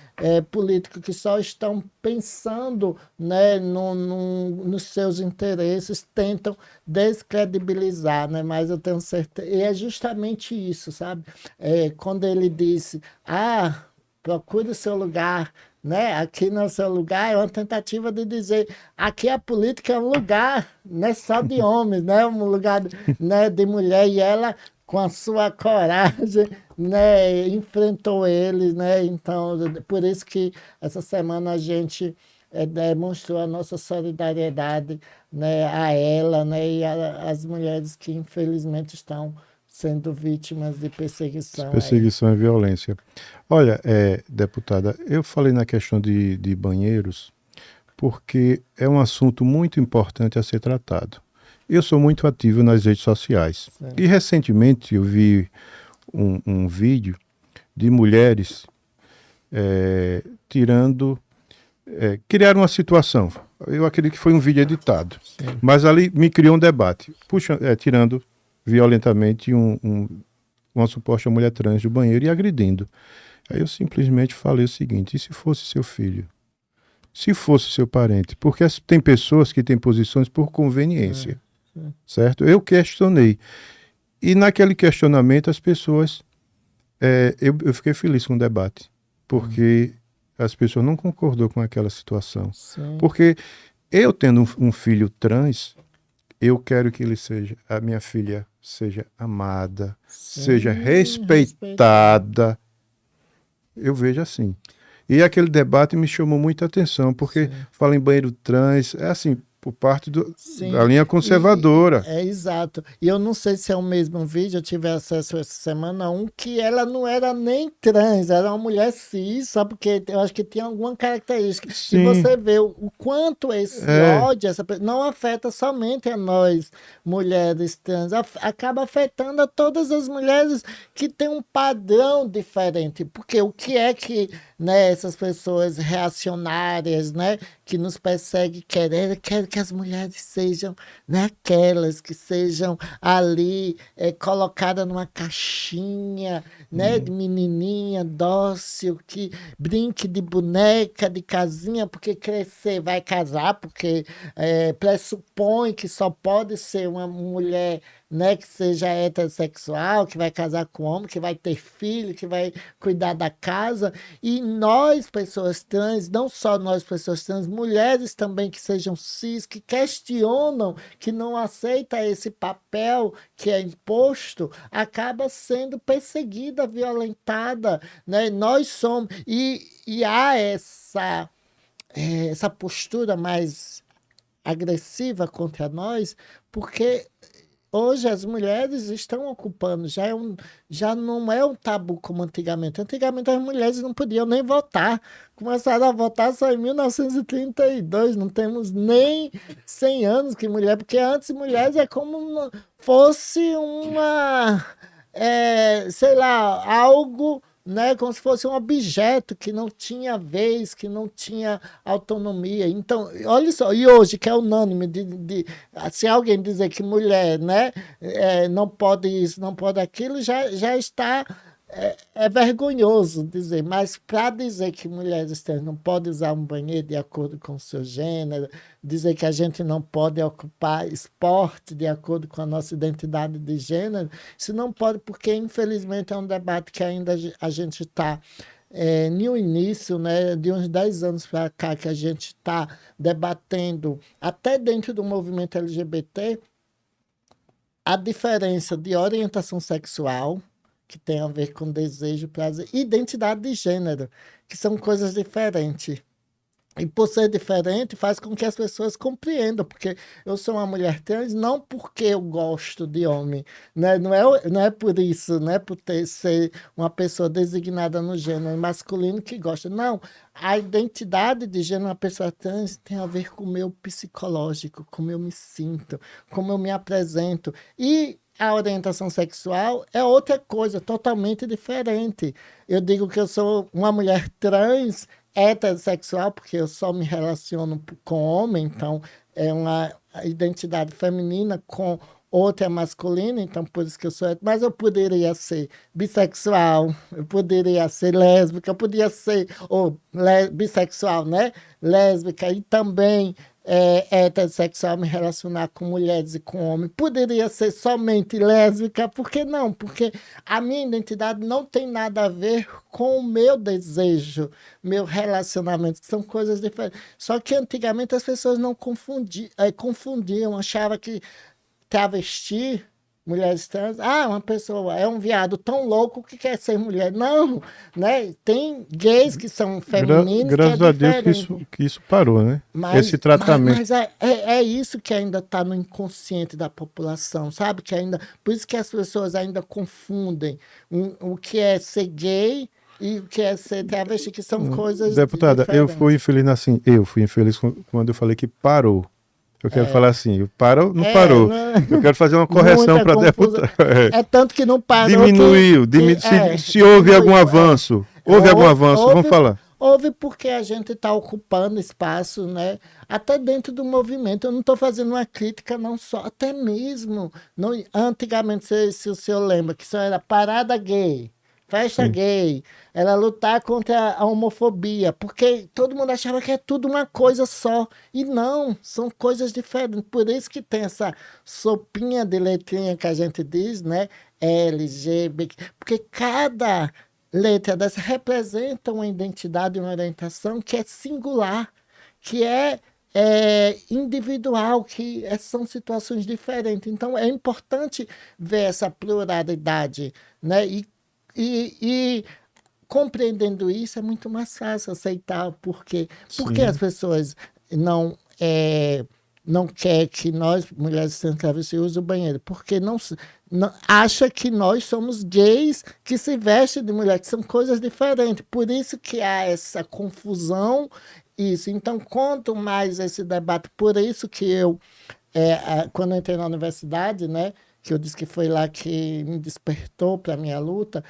políticos que só estão pensando, né, nos seus interesses, tentam descredibilizar, né? Mas eu tenho certeza, e é justamente isso, sabe? Quando ele disse, procure o seu lugar, né? Aqui não é o seu lugar, é uma tentativa de dizer, aqui a política é um lugar, não é só de homens, né? Um lugar, né, de mulher, e ela com a sua coragem, né, enfrentou eles, né? Então, por isso que essa semana a gente demonstrou a nossa solidariedade, né, a ela, né, e as mulheres que infelizmente estão sendo vítimas de perseguição aí. Perseguição e violência. Olha, deputada, eu falei na questão de banheiros porque é um assunto muito importante a ser tratado. Eu sou muito ativo nas redes sociais. Sim. E recentemente eu vi um vídeo de mulheres tirando. Criaram uma situação. Eu acredito que foi um vídeo editado. Sim. Mas ali me criou um debate. Puxa, tirando violentamente uma suposta mulher trans do banheiro e agredindo. Aí eu simplesmente falei o seguinte: e se fosse seu filho? Se fosse seu parente? Porque tem pessoas que têm posições por conveniência, certo? Eu questionei. E naquele questionamento as pessoas... eu fiquei feliz com o debate, porque as pessoas não concordou com aquela situação. Sim. Porque eu tendo um filho trans, eu quero que a minha filha seja amada, Sim, seja respeitada. Eu vejo assim. E aquele debate me chamou muita atenção, porque fala em banheiro trans, é assim, por parte da linha conservadora. Exato. E eu não sei se é o mesmo vídeo, eu tive acesso essa semana, que ela não era nem trans, era uma mulher cis, só porque eu acho que tinha alguma característica. Sim. E você vê o quanto esse ódio não afeta somente a nós, mulheres trans, acaba afetando a todas as mulheres que têm um padrão diferente. Porque o que é que, né, essas pessoas reacionárias, né, que nos perseguem, querem que as mulheres sejam, né, aquelas que sejam ali colocadas numa caixinha, né, de menininha dócil, que brinque de boneca, de casinha, porque crescer vai casar, porque pressupõe que só pode ser uma mulher, né, que seja heterossexual, que vai casar com homem, que vai ter filho, que vai cuidar da casa. E nós, pessoas trans, não só nós, pessoas trans, mulheres também que sejam cis, que questionam, que não aceita esse papel que é imposto, acaba sendo perseguida, violentada, né? Nós somos... E há essa postura mais agressiva contra nós, porque hoje as mulheres estão ocupando, já não é um tabu como antigamente. Antigamente as mulheres não podiam nem votar. Começaram a votar só em 1932, não temos nem 100 anos que mulher, porque antes mulheres é como fosse sei lá, algo, né, como se fosse um objeto que não tinha vez, que não tinha autonomia. Então, olha só, e hoje que é unânime se alguém dizer que mulher, né, não pode isso, não pode aquilo, já está vergonhoso dizer, mas para dizer que mulheres trans não podem usar um banheiro de acordo com o seu gênero, dizer que a gente não pode ocupar esporte de acordo com a nossa identidade de gênero, isso não pode, porque infelizmente é um debate que ainda a gente está no início, né, de uns 10 anos para cá, que a gente está debatendo, até dentro do movimento LGBT, a diferença de orientação sexual, que tem a ver com desejo, prazer, e identidade de gênero, que são coisas diferentes. E por ser diferente, faz com que as pessoas compreendam, porque eu sou uma mulher trans não porque eu gosto de homem, né? Não é por isso, não é por ser uma pessoa designada no gênero masculino que gosta. Não, a identidade de gênero, uma pessoa trans, tem a ver com o meu psicológico, como eu me sinto, como eu me apresento. E a orientação sexual é outra coisa, totalmente diferente. Eu digo que eu sou uma mulher trans, heterossexual, porque eu só me relaciono com homem, então é uma identidade feminina com outra masculina, então por isso que eu sou hétero. Mas eu poderia ser bissexual, eu poderia ser lésbica, eu poderia ser bissexual, né? Lésbica e também heterossexual, me relacionar com mulheres e com homens. Poderia ser somente lésbica, por que não? Porque a minha identidade não tem nada a ver com o meu desejo, meu relacionamento, que são coisas diferentes. Só que antigamente as pessoas não confundiam, achavam que travesti, mulheres trans, uma pessoa é um viado tão louco que quer ser mulher. Não, né? Tem gays que são femininos que é Graças a Deus diferente. que isso parou, né? Mas, Esse tratamento. mas é isso que ainda está no inconsciente da população, sabe? Que ainda, por isso que as pessoas ainda confundem o que é ser gay e o que é ser travesti, que são coisas Deputada, diferentes. eu fui infeliz quando eu falei que parou. Eu quero falar assim, parou, não parou. Não, Eu quero fazer uma correção muita para confusão. deputada. É tanto que não parou Diminuiu, se houve algum diminuiu. avanço, houve algum avanço, vamos falar. Houve porque a gente está ocupando espaço, né? Até dentro do movimento. Eu não estou fazendo uma crítica, não só, até mesmo. Não, antigamente, se o senhor lembra, que isso era parada gay, festa Sim. gay, era lutar contra a homofobia, porque todo mundo achava que é tudo uma coisa só. E não, são coisas diferentes. Por isso que tem essa sopinha de letrinha que a gente diz, né? LGBT, porque cada letra dessa representa uma identidade, uma orientação que é singular, que é individual, são situações diferentes. Então, é importante ver essa pluralidade, né? E compreendendo isso, é muito mais fácil aceitar porque as Sim. pessoas não não quer que nós, mulheres trans travestis, usem o banheiro, porque não acha que nós somos gays que se vestem de mulher, que são coisas diferentes. Por isso que há essa confusão, isso. Então, quanto mais esse debate, por isso que quando eu entrei na universidade, né, que eu disse que foi lá que me despertou para a minha luta,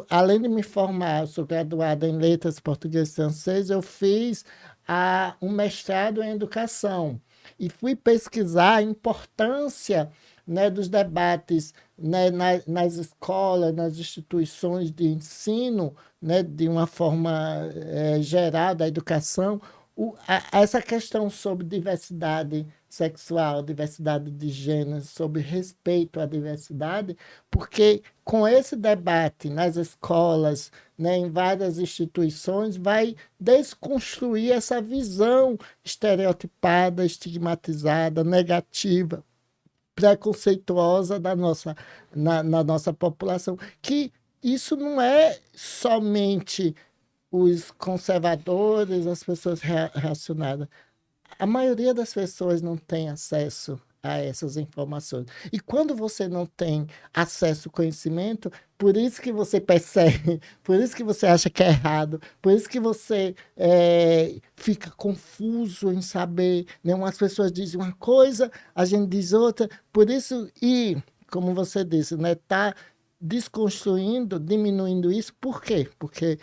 além de me formar, eu sou graduada em Letras Português e Francês, eu fiz um mestrado em Educação e fui pesquisar a importância, né, dos debates, né, nas escolas, nas instituições de ensino, né, de uma forma geral da educação, essa questão sobre diversidade sexual, diversidade de gênero, sobre respeito à diversidade, porque com esse debate nas escolas, né, em várias instituições, vai desconstruir essa visão estereotipada, estigmatizada, negativa, preconceituosa na nossa população, que isso não é somente os conservadores, as pessoas reacionárias. A maioria das pessoas não tem acesso a essas informações. E quando você não tem acesso ao conhecimento, por isso que você percebe, por isso que você acha que é errado, por isso que você fica confuso em saber. Né? Umas pessoas dizem uma coisa, a gente diz outra. Por isso, como você disse, né, tá desconstruindo, diminuindo isso. Por quê? Porque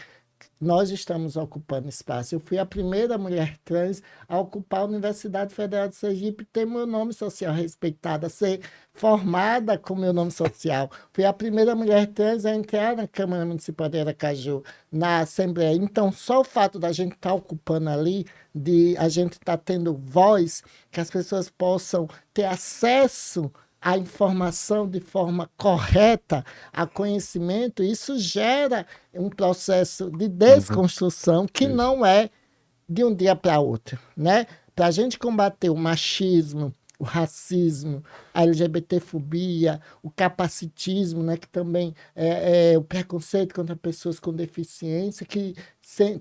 nós estamos ocupando espaço. Eu fui a primeira mulher trans a ocupar a Universidade Federal de Sergipe, ter meu nome social respeitado, a ser formada com meu nome social. Fui a primeira mulher trans a entrar na Câmara Municipal de Aracaju, na Assembleia. Então, só o fato da gente estar ocupando ali, de a gente estar tendo voz, que as pessoas possam ter acesso à informação de forma correta, a conhecimento, isso gera um processo de desconstrução que Isso. não é de um dia para outro, né? Para a gente combater o machismo, o racismo, a LGBTfobia, o capacitismo, né, que também é o preconceito contra pessoas com deficiência, que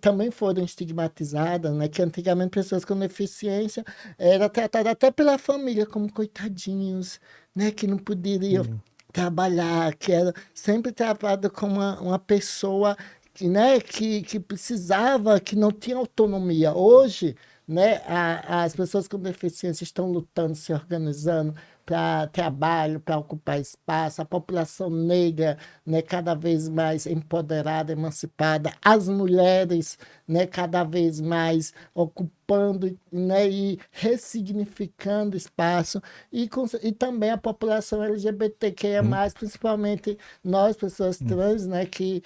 também foram estigmatizadas, né, que antigamente pessoas com deficiência eram tratadas até pela família como coitadinhos, né, que não poderiam trabalhar, que era sempre tratado como uma pessoa que precisava, que não tinha autonomia. Hoje, né, as pessoas com deficiência estão lutando, se organizando para trabalho, para ocupar espaço, a população negra, né, cada vez mais empoderada, emancipada, as mulheres, né, cada vez mais ocupando, né, e ressignificando espaço, e também a população Hum, LGBTQIA+, principalmente nós, pessoas hum. trans, né, que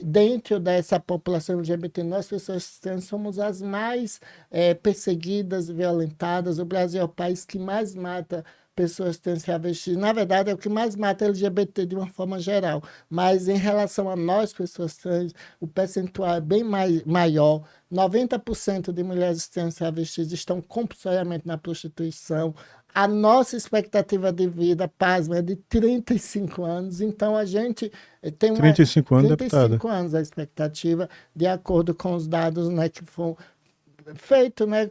dentro dessa população LGBT, nós, pessoas trans, somos as mais perseguidas, violentadas. O Brasil é o país que mais mata pessoas trans travestis. Na verdade, é o que mais mata LGBT de uma forma geral. Mas em relação a nós, pessoas trans, o percentual é bem maior. 90% de mulheres trans travestis estão compulsoriamente na prostituição. A nossa expectativa de vida, pasma, é de 35 anos. Então, a gente tem uma 35 anos, trinta e deputada. cinco anos a expectativa, de acordo com os dados, né, que foram feitos, né,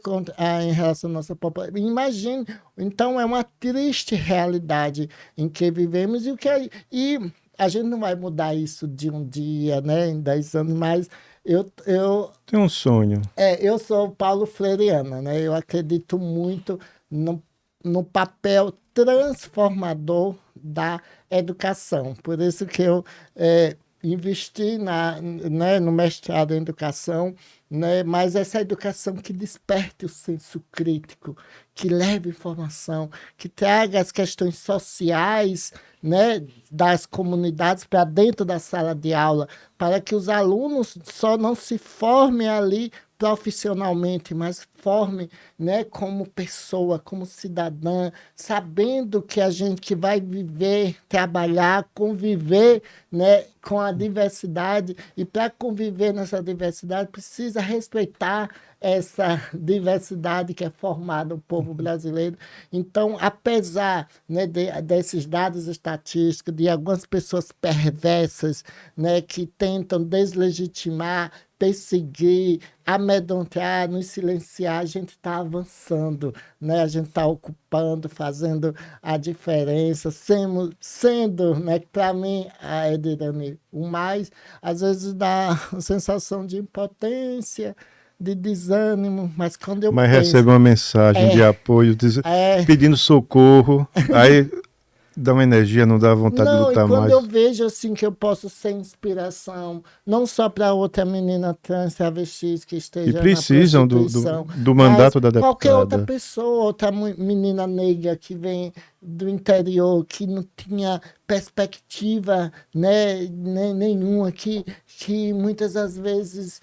em relação à nossa população. Imagine, então é uma triste realidade em que vivemos e a gente não vai mudar isso de um dia, né, em 10 anos, mas eu Tem um sonho. eu sou Paulo Freireana, né? Eu acredito muito no, no papel transformador da educação. Por isso que eu investi né, no mestrado em educação, né? Mas essa educação que desperte o senso crítico, que leve informação, que traga as questões sociais, né, das comunidades para dentro da sala de aula, para que os alunos só não se formem ali profissionalmente, mas forme, né, como pessoa, como cidadã, sabendo que a gente que vai viver, trabalhar, conviver, né, com a diversidade, e para conviver nessa diversidade precisa respeitar essa diversidade que é formada o povo brasileiro. Então, apesar, né, desses dados estatísticos, de algumas pessoas perversas, né, que tentam deslegitimar, perseguir, amedrontar, nos silenciar, a gente está avançando, né? A gente está ocupando, fazendo a diferença, sendo, né, para mim, a Edirane, o mais, às vezes dá a sensação de impotência, de desânimo, mas quando eu Mas penso, recebe uma mensagem de é, apoio é, pedindo socorro, aí dá uma energia, não dá vontade de não, e lutar quando eu mais. vejo assim que eu posso ser inspiração, não só para outra menina trans travesti que E esteja na precisam do, do, prostituição, do mas mandato da qualquer outra deputada. pessoa, outra menina negra que vem do interior, que não tinha perspectiva, né, nenhuma, que muitas das vezes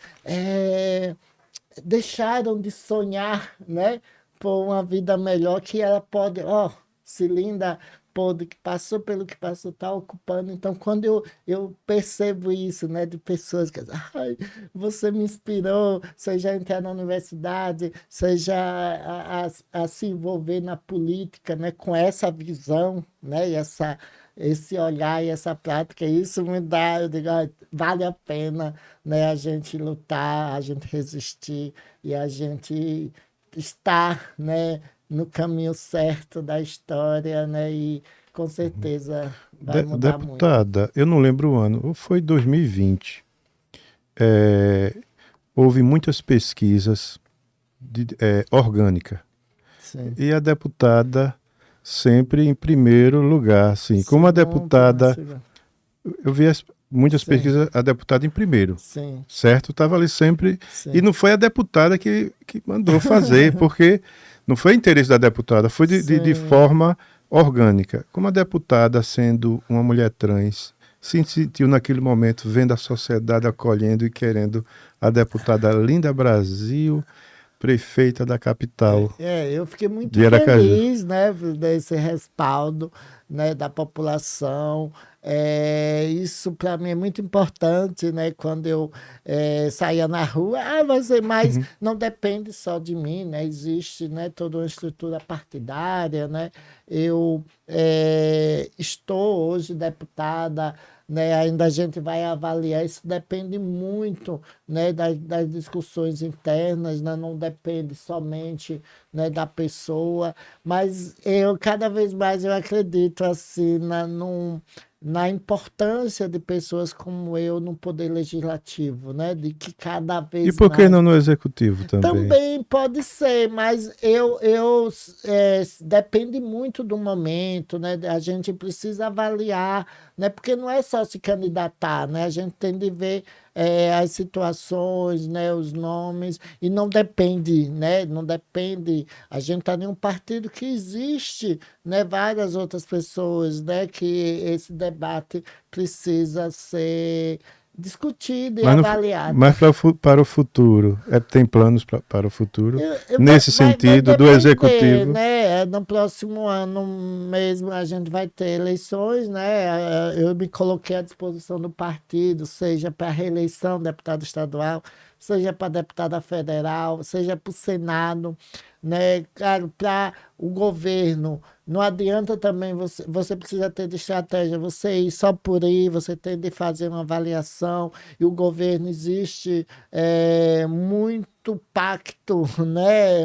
deixaram de sonhar, né, por uma vida melhor, que ela pode, ó, Cilinda pôde, que passou pelo que passou, está ocupando. Então, quando eu percebo isso, né, de pessoas que dizem, ai, você me inspirou, seja a entrar na universidade, seja a se envolver na política, né, com essa visão, né, e esse olhar e essa prática, isso me dá, eu digo, "Ai, vale a pena, né, a gente lutar, a gente resistir e a gente estar, né, no caminho certo da história, né, e com certeza vai mudar muito." Deputada, eu não lembro o ano, ou foi 2020. É, houve muitas pesquisas orgânica. Sim. E a deputada sempre em primeiro lugar. Assim, como a Segundo, né, deputada, segundo. eu vi muitas Sim, pesquisas, a deputada em primeiro. sim, Certo? Estava ali sempre. E sim, não foi a deputada que mandou fazer, porque não foi interesse da deputada, foi de sim. forma orgânica. Como a deputada, sendo uma mulher trans, se sentiu naquele momento vendo a sociedade acolhendo e querendo a deputada Linda Brasil, prefeita da capital Eu fiquei muito de Aracaju. feliz, né, desse respaldo, né, da população. Isso para mim é muito importante, né, quando eu saía na rua, mas Uhum. não depende só de mim, né, existe, né, toda uma estrutura partidária, né. Eu estou hoje deputada, né, ainda a gente vai avaliar, isso depende muito, né, das discussões internas, né, não depende somente, né, da pessoa, mas eu cada vez mais eu acredito assim na importância de pessoas como eu no poder legislativo, né? De que cada E vez por que mais não no executivo também? também pode ser, mas depende muito do momento, né? A gente precisa avaliar, né? Porque não é só se candidatar, né? A gente tem de ver as situações, né? Os nomes, e não depende, né? Não depende. A gente está em um partido que existe, né? Várias outras pessoas, né? Que esse debate precisa ser discutido e Mas, avaliado. mas para o futuro, tem planos para o futuro, Vai, nesse vai sentido, do depender, executivo? né? No próximo ano mesmo a gente vai ter eleições, né? Eu me coloquei à disposição do partido, seja para reeleição deputado estadual, seja para deputada federal, seja para o Senado, né? Claro, para o governo. Não adianta também você precisa ter de estratégia, você ir só por aí, você tem de fazer uma avaliação, e o governo existe muito pacto, né?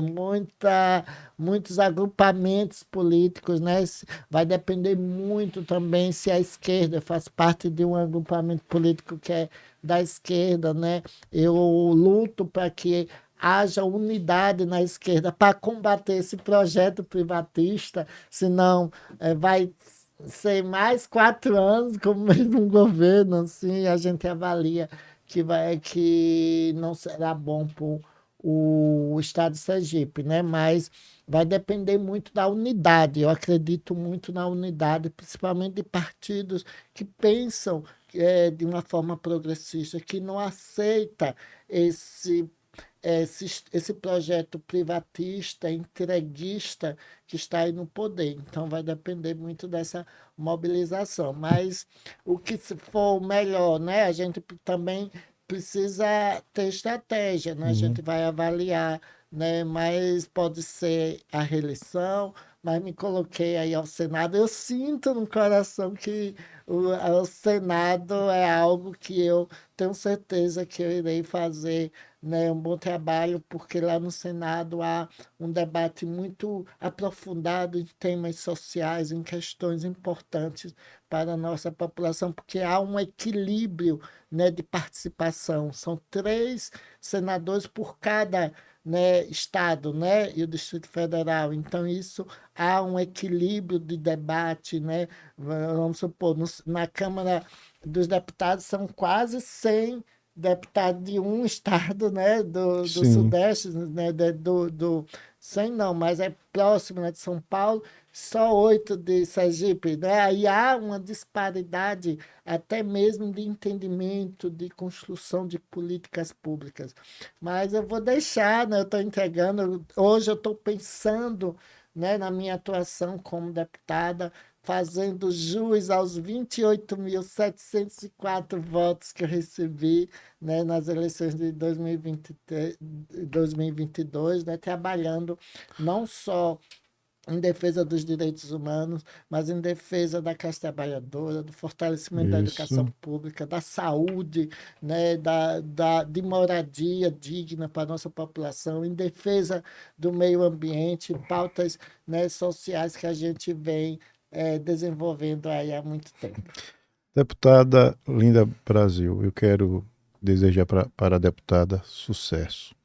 Muitos agrupamentos políticos, né? Vai depender muito também se a esquerda faz parte de um agrupamento político que é da esquerda, né? Eu luto para que haja unidade na esquerda para combater esse projeto privatista, senão vai ser mais 4 anos com o mesmo governo, assim, a gente avalia que não será bom para o estado de Sergipe, né? Mas vai depender muito da unidade. Eu acredito muito na unidade, principalmente de partidos que pensam de uma forma progressista, que não aceita esse esse projeto privatista, entreguista que está aí no poder. Então, vai depender muito dessa mobilização. Mas o que for o melhor, né? A gente também precisa ter estratégia, né? A Uhum. gente vai avaliar, né? Mas pode ser a reeleição, mas me coloquei aí ao Senado. Eu sinto no coração que o Senado é algo que eu tenho certeza que eu irei fazer, né, um bom trabalho, porque lá no Senado há um debate muito aprofundado em temas sociais, em questões importantes para a nossa população, porque há um equilíbrio, né, de participação. São 3 senadores por cada, né, estado, né, e o Distrito Federal. Então, isso há um equilíbrio de debate, né? Vamos supor, na Câmara dos Deputados são quase 100 deputado de um estado, né, do Sim. Sudeste, né, do 100 não, mas é próximo, né, de São Paulo, só 8 de Sergipe, né? Aí há uma disparidade até mesmo de entendimento, de construção de políticas públicas. Mas eu vou deixar, né, eu estou entregando, hoje eu estou pensando, né, na minha atuação como deputada, fazendo jus aos 28.704 votos que eu recebi, né, nas eleições de 2023, 2022, né, trabalhando não só em defesa dos direitos humanos, mas em defesa da classe trabalhadora, do fortalecimento da educação Isso. pública, da saúde, né, de moradia digna para a nossa população, em defesa do meio ambiente, pautas, né, sociais que a gente vem desenvolvendo aí há muito tempo. Deputada Linda Brasil, eu quero desejar para a deputada sucesso.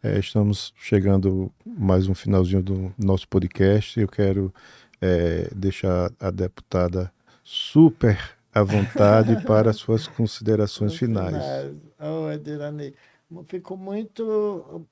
Estamos chegando mais um finalzinho do nosso podcast. Eu quero deixar a deputada super à vontade para suas considerações No finais. final, oh, Edirani, fico muito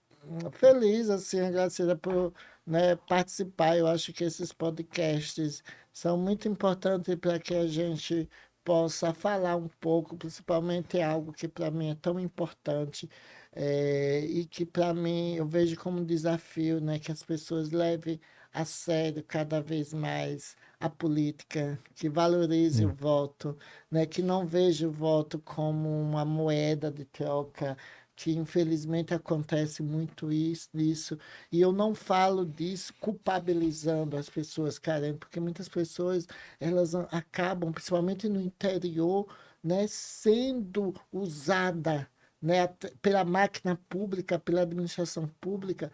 feliz, assim, agradecida por, né, participar. Eu acho que esses podcasts são muito importantes para que a gente possa falar um pouco, principalmente algo que para mim é tão importante, e que para mim eu vejo como um desafio, né, que as pessoas levem a sério cada vez mais a política, que valorize o Hum. voto, né, que não veja o voto como uma moeda de troca, que infelizmente acontece muito isso, e eu não falo disso culpabilizando as pessoas carentes, porque muitas pessoas elas acabam, principalmente no interior, né, sendo usada, né, pela máquina pública, pela administração pública,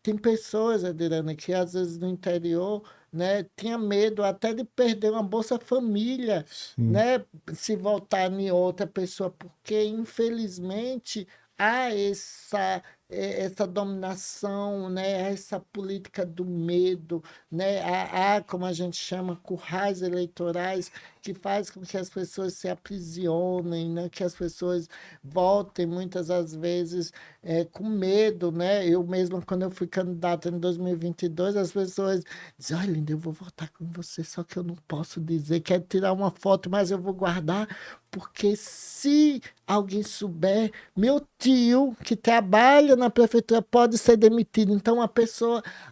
tem pessoas, Adirane, que às vezes no interior, né, tinha medo até de perder uma Bolsa Família, Sim. né, se voltar em outra pessoa, porque infelizmente há essa dominação, né, essa política do medo, né, há, como a gente chama, currais eleitorais que faz com que as pessoas se aprisionem, né, que as pessoas voltem muitas das vezes com medo, né? Eu mesma, quando eu fui candidata em 2022, as pessoas dizem, olha, Linda, eu vou votar com você, só que eu não posso dizer, quero tirar uma foto, mas eu vou guardar, porque se alguém souber, meu tio, que trabalha na prefeitura, pode ser demitido. Então, a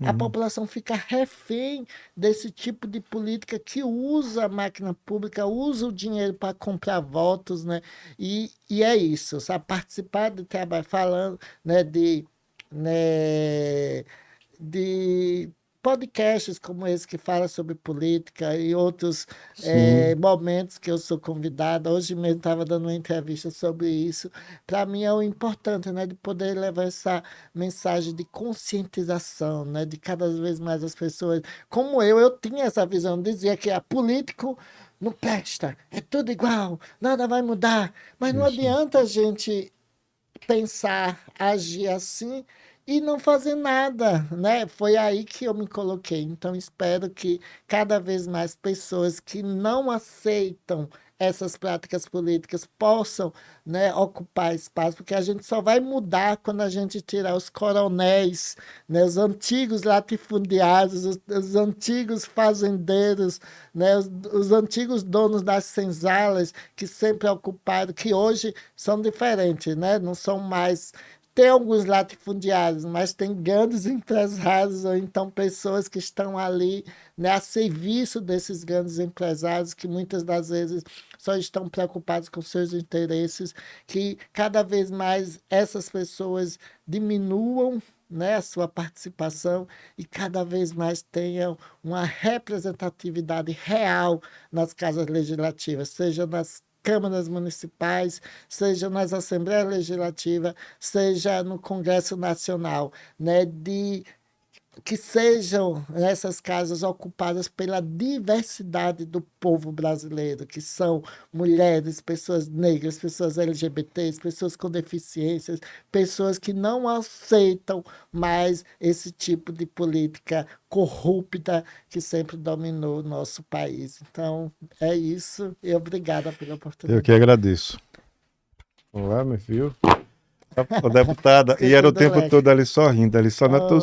Uhum. população fica refém desse tipo de política que usa a máquina pública, usa o dinheiro para comprar votos, né? E é isso, sabe? Participar do trabalho, falando, né, né, de podcasts como esse que fala sobre política e outros Sim. momentos que eu sou convidada. Hoje mesmo estava dando uma entrevista sobre isso. Para mim é o importante, né, de poder levar essa mensagem de conscientização, né, de cada vez mais as pessoas. Como eu tinha essa visão, dizia que a político não presta, é tudo igual, nada vai mudar. Mas não Isso. adianta a gente pensar, agir assim e não fazer nada, né? Foi aí que eu me coloquei. Então, espero que cada vez mais pessoas que não aceitam essas práticas políticas possam, né, ocupar espaço, porque a gente só vai mudar quando a gente tirar os coronéis, né, os antigos latifundiários, os antigos fazendeiros, né, os antigos donos das senzalas que sempre ocuparam, que hoje são diferentes, né? Não são mais. Tem alguns latifundiários, mas tem grandes empresários, ou então pessoas que estão ali, né, a serviço desses grandes empresários, que muitas das vezes só estão preocupados com seus interesses, que cada vez mais essas pessoas diminuam, né, a sua participação e cada vez mais tenham uma representatividade real nas casas legislativas, seja nas câmaras municipais, seja nas assembleias legislativas, seja no Congresso Nacional, né, de que sejam essas casas ocupadas pela diversidade do povo brasileiro, que são mulheres, pessoas negras, pessoas LGBTs, pessoas com deficiências, pessoas que não aceitam mais esse tipo de política corrupta que sempre dominou o nosso país. Então, é isso e obrigada pela Eu que oportunidade. agradeço. Vamos lá, meu filho. A deputada, Que e era o tudo tempo bem. todo ali sorrindo, ali só na Oh, tua